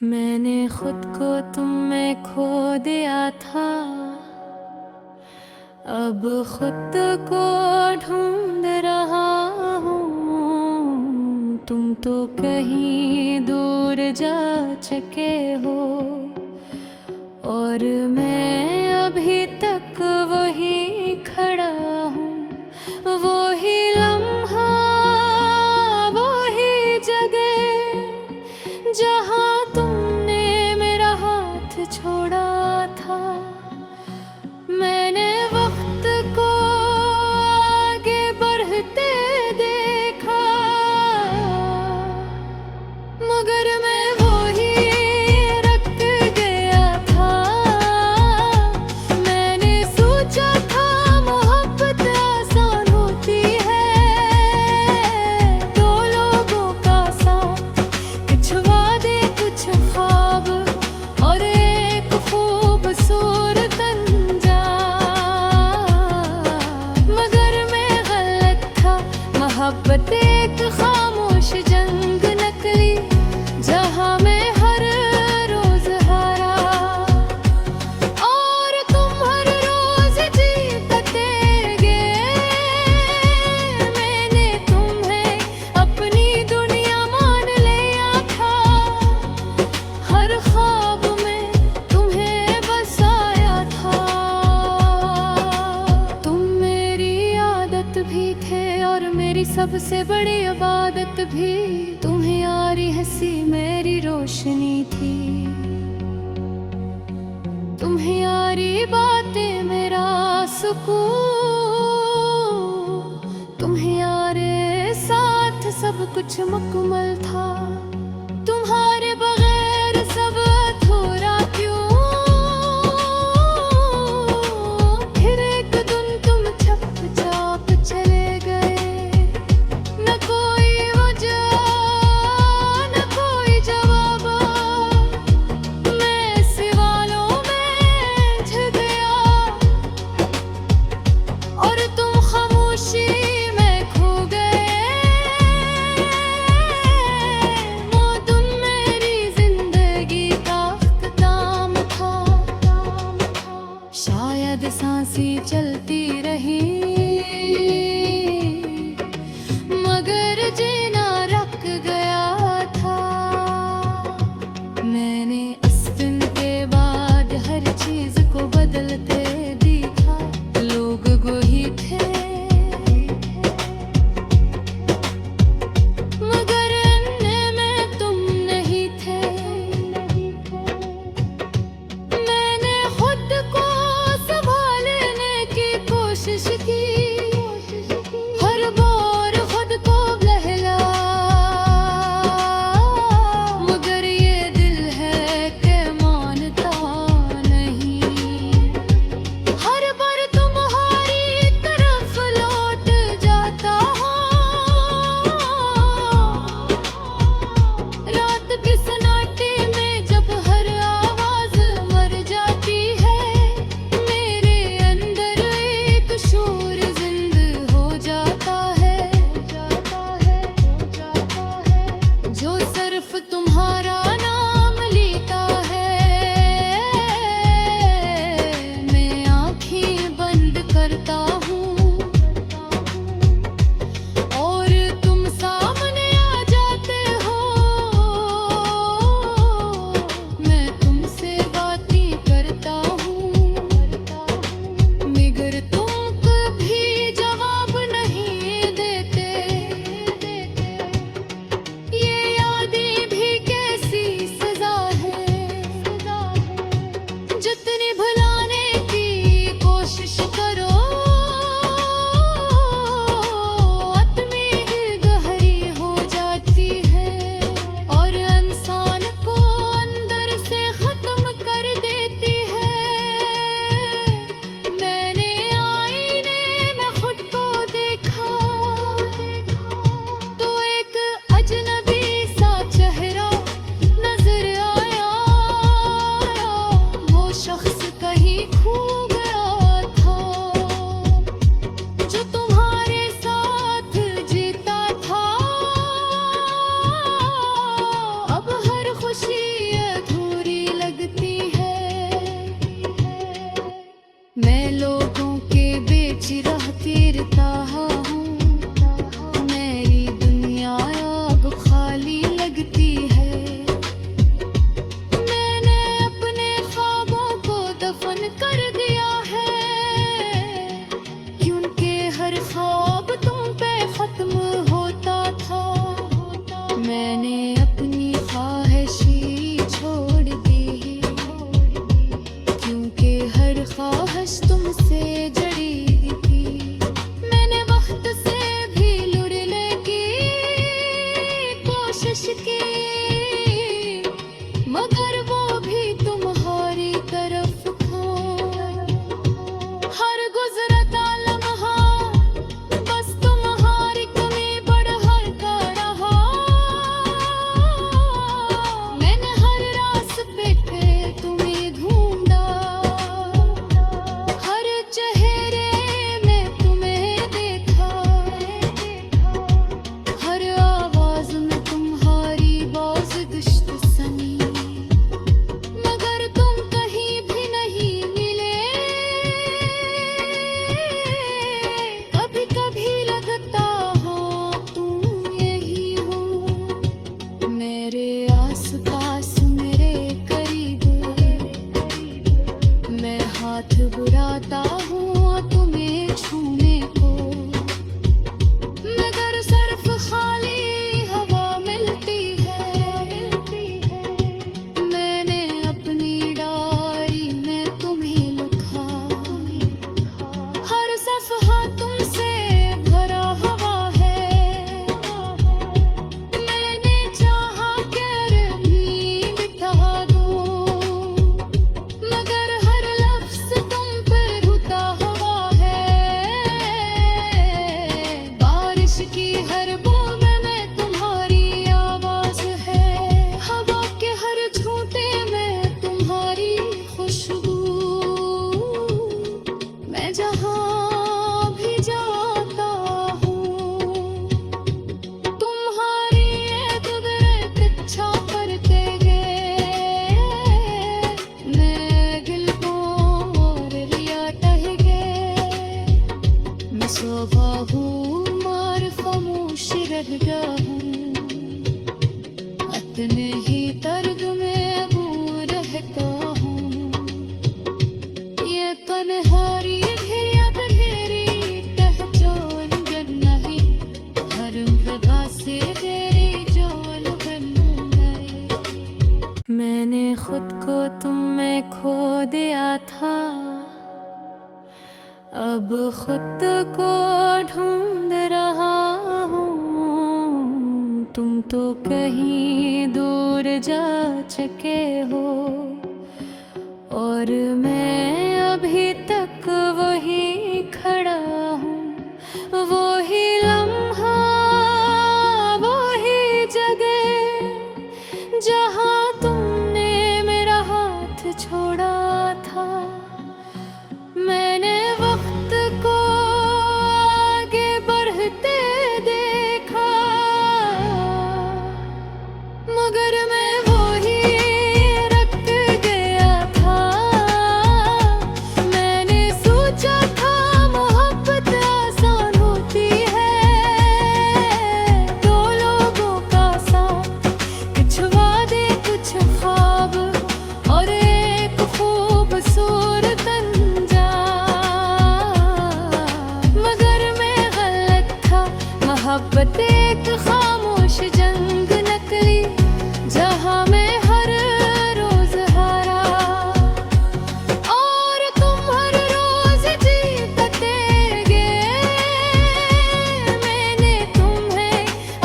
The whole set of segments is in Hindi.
मैंने खुद को तुम में खो दिया था, अब खुद को ढूंढ रहा हूँ। तुम तो कहीं दूर जा चुके हो और मैं अभी तक वहीं खड़ा हूँ। वही लम्हा, वही जगह जहाँ तुमने मेरा हाथ छोड़ा था। मैंने वक्त को आगे बढ़ते देखा, मगर मैं वही रख गया था। मैंने सोचा था मोहब्बत आसान होती है, दो लोगों का साथ, कुछ वादे कुछ ख्वाब और एक खूबसूरत मोहब्बत एक खामोश जंग नकली, जहां मैं हर रोज हारा और तुम हर रोज जीतते गए। मैंने तुम्हें अपनी दुनिया मान लिया था, हर ख्वाब में तुम्हें बसाया था। तुम मेरी आदत भी थे और मेरी सबसे बड़ी इबादत भी। तुम्हें यारी हंसी मेरी रोशनी थी, तुम्हें यारी बातें मेरा सुकून। तुम्हें यारे साथ सब कुछ मुकम्मल था, तुम्हारे बगैर सब अधूरा क्यों। फिर एक दिन तुम चुपचाप चले गए, न कोई वजह न कोई जवाब। मैं सवालों में झ गया और तुम खामोशी में खो गए। मगर वो भी तुम्हारी तरफ था। हर गुजरता लम्हा बस तुम्हारी कमी बढ़ता रहा। मैंने हर रास्ते पे तुम्हें ढूंढा, हर चेहरे में तुम्हें देखा, हर आवाज में तुम्हारी बाज़-ए-दुश्त सनी। मगर तुम कहीं भी नहीं मिले। कभी कभी लगता हाँ तुम यही हो, मेरे आस-पास मेरे करीब। मैं हाथ बुलाता हूँ तुम्हें छूने को, मगर सिर्फ खाली हवा मिलती है। मैंने अपनी डायरी में तुम्हें लिखा, हर सफ़हा तुमसे भरा हुआ है। मैंने चाहा कर भी मिटा दूं, मगर हर लफ्ज़ तुम पे रुता हुआ है। बारिश की हर बूंद में तुम्हारी आवाज़ है, हवा के हर झूठे में तुम्हारी खुशबू। मैं जहाँ भी जाता हूँ तुम्हारी ये कुदरत अच्छा करते गए। मैं गिल को और लिया टह गए। मैं सोफा हूँ मार खामोश रह गया हूँ, अपने ही दर्द में वो रहता हूँ। ये तन्हारी भी अब मेरी पहचान बन नहीं, हर जगह से तेरी जान बन गई। मैंने खुद को तुम में खो दिया था, अब खुद को ढूंढ रहा हूँ। तुम तो कहीं दूर जा चुके हो, और मैं अभी तक वहीं खड़ा हूँ। वही लम्हा, वही जगह जहाँ तुमने मेरा हाथ छोड़ा था। मैंने वक्त को आगे बढ़ते देखा, मगर मैं वही रख गया था। मैंने सोचा था मोहब्बत आसान होती है, दो लोगों का साथ, कुछ वादे कुछ ख्वाब और एक खूबसूरत अंजाम। मगर मैं गलत था, मोहब्बत एक खामोश जंग नकली, जहाँ मैं हर रोज हारा और तुम हर रोज जीतते गए। मैंने तुम्हें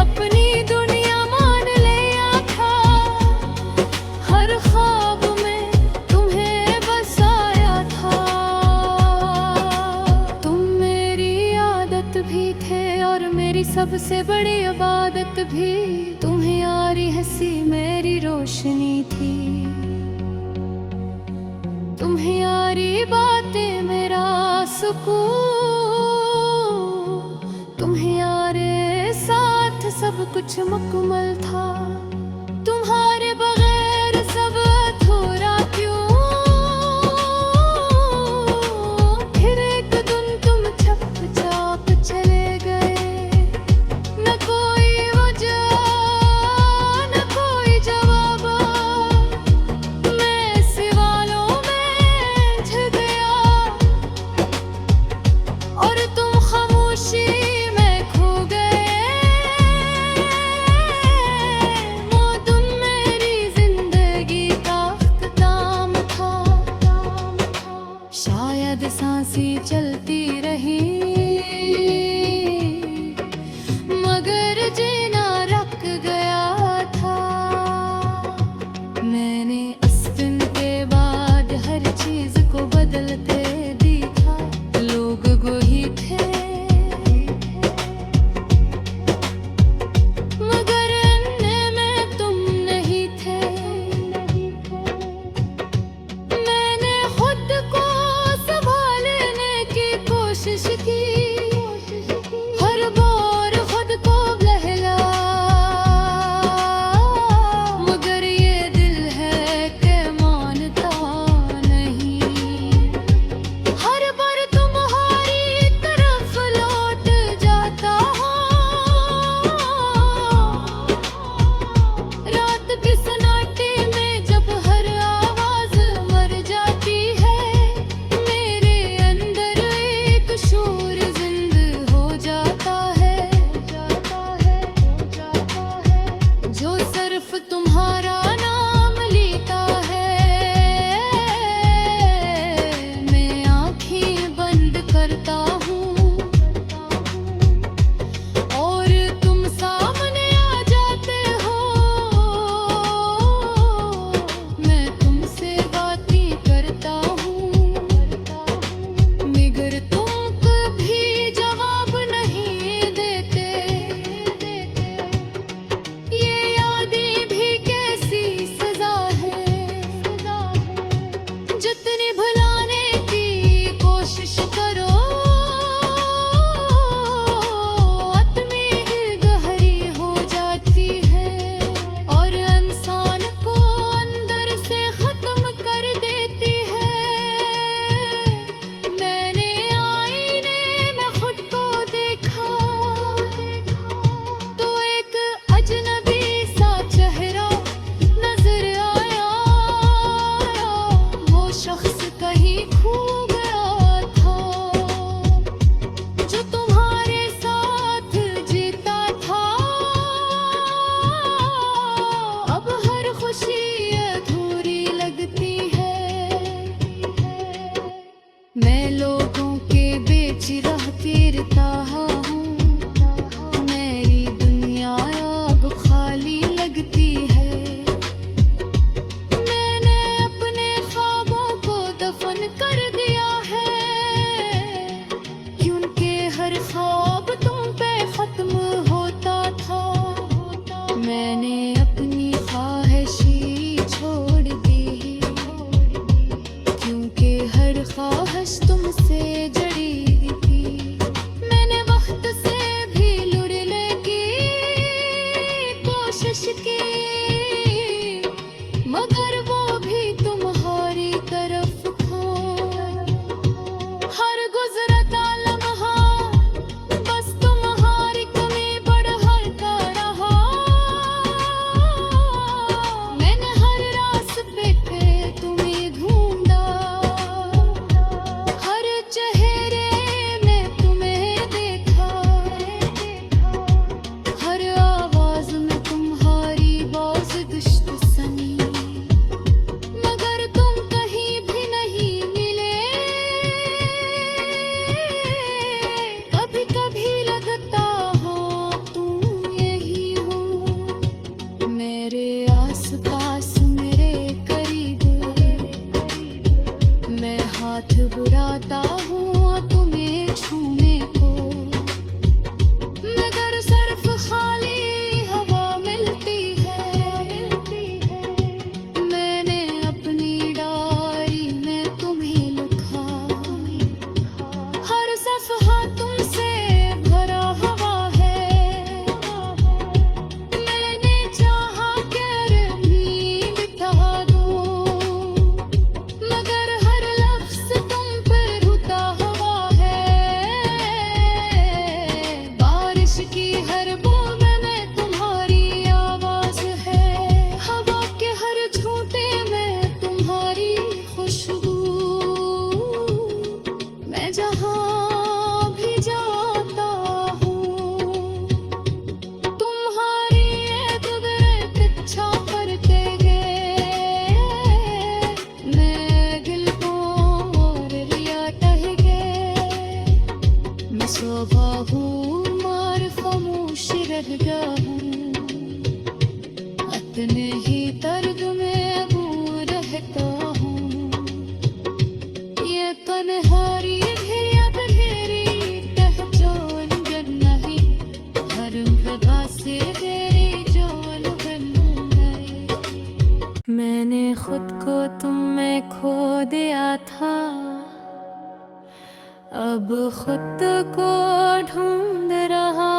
अपनी दुनिया मान लिया था, हर ख्वाब में तुम्हें बसाया था। तुम मेरी आदत भी थे और मेरी सबसे बड़ी इबादत भी। तुम्हारी हंसी मेरी रोशनी थी, तुम्हारी बातें मेरा सुकून। तुम्हारे साथ सब कुछ मुकम्मल था, तुम्हारे बगैर सब अधूरा क्यों। फिर एक दिन तुम छप छाप चले गए, न कोई वजह न कोई जवाब। मैं सवालों में झ गया और तुम खामोशी में खो गए। मैंने अस्तिन के बाद हर चीज को बदलते देखा, लोग वही थे मगर अन्य में तुम नहीं थे। मैंने खुद को संभालने की कोशिश की, हर बार खुद को बहला, मगर ये दिल है को तुम में खो दिया था, अब खुद को ढूंढ रहा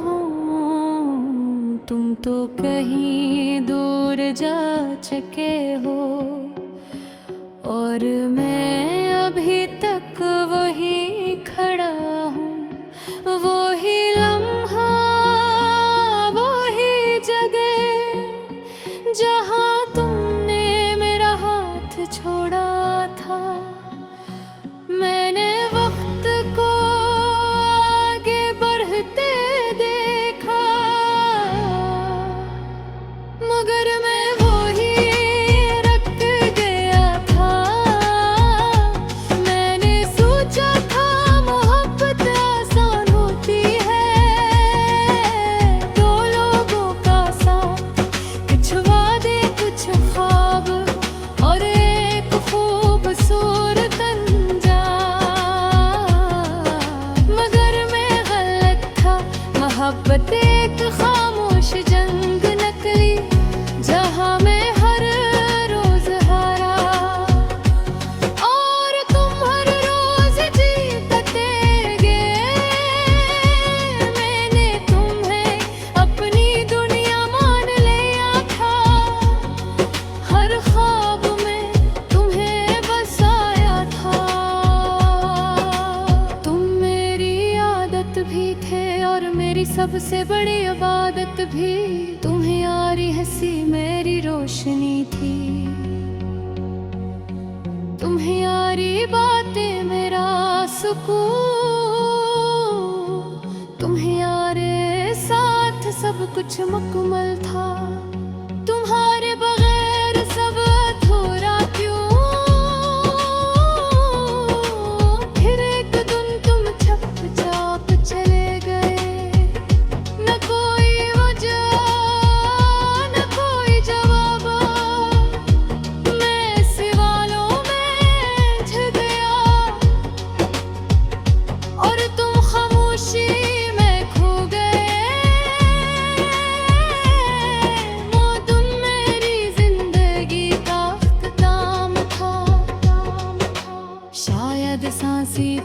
हूँ। तुम तो कहीं दूर जा चुके हो और मैं अभी तक वही खड़ा हूँ। वही लम्हा, वही जगह जहाँ तुमने मेरा हाथ छोड़ा था। मैंने वक्त को आगे बढ़ते देखा, मगर मैं वही रख गया था। मैंने सोचा था मोहब्बत आसान होती है, दो लोगों का साथ, कुछ वादे कुछ ख्वाब और एक खूबसूरत मोहब्बत एक खामोश जंग नकली, जहाँ मैं हर रोज हारा और तुम हर रोज जीतते गए। मैंने तुम्हें अपनी दुनिया मान लिया था, हर ख्वाब में तुम्हें बसाया था। तुम मेरी आदत भी थे और मेरी सबसे बड़ी इबादत भी। तुम्हारी हंसी मेरी रोशनी थी, तुम्हारी बातें मेरा सुकून। तुम्हारे साथ सब कुछ मुकम्मल था, तुम्हारे बगैर सब अधूरा क्यों। फिर एक दिन तुम छप छाप चले गए, न कोई वजह न कोई जवाब। मैं सवालों में झ गया और तुम खामोशी में खो गए। वो तुम मेरी जिंदगी का अख्ताम था, शायद सांसें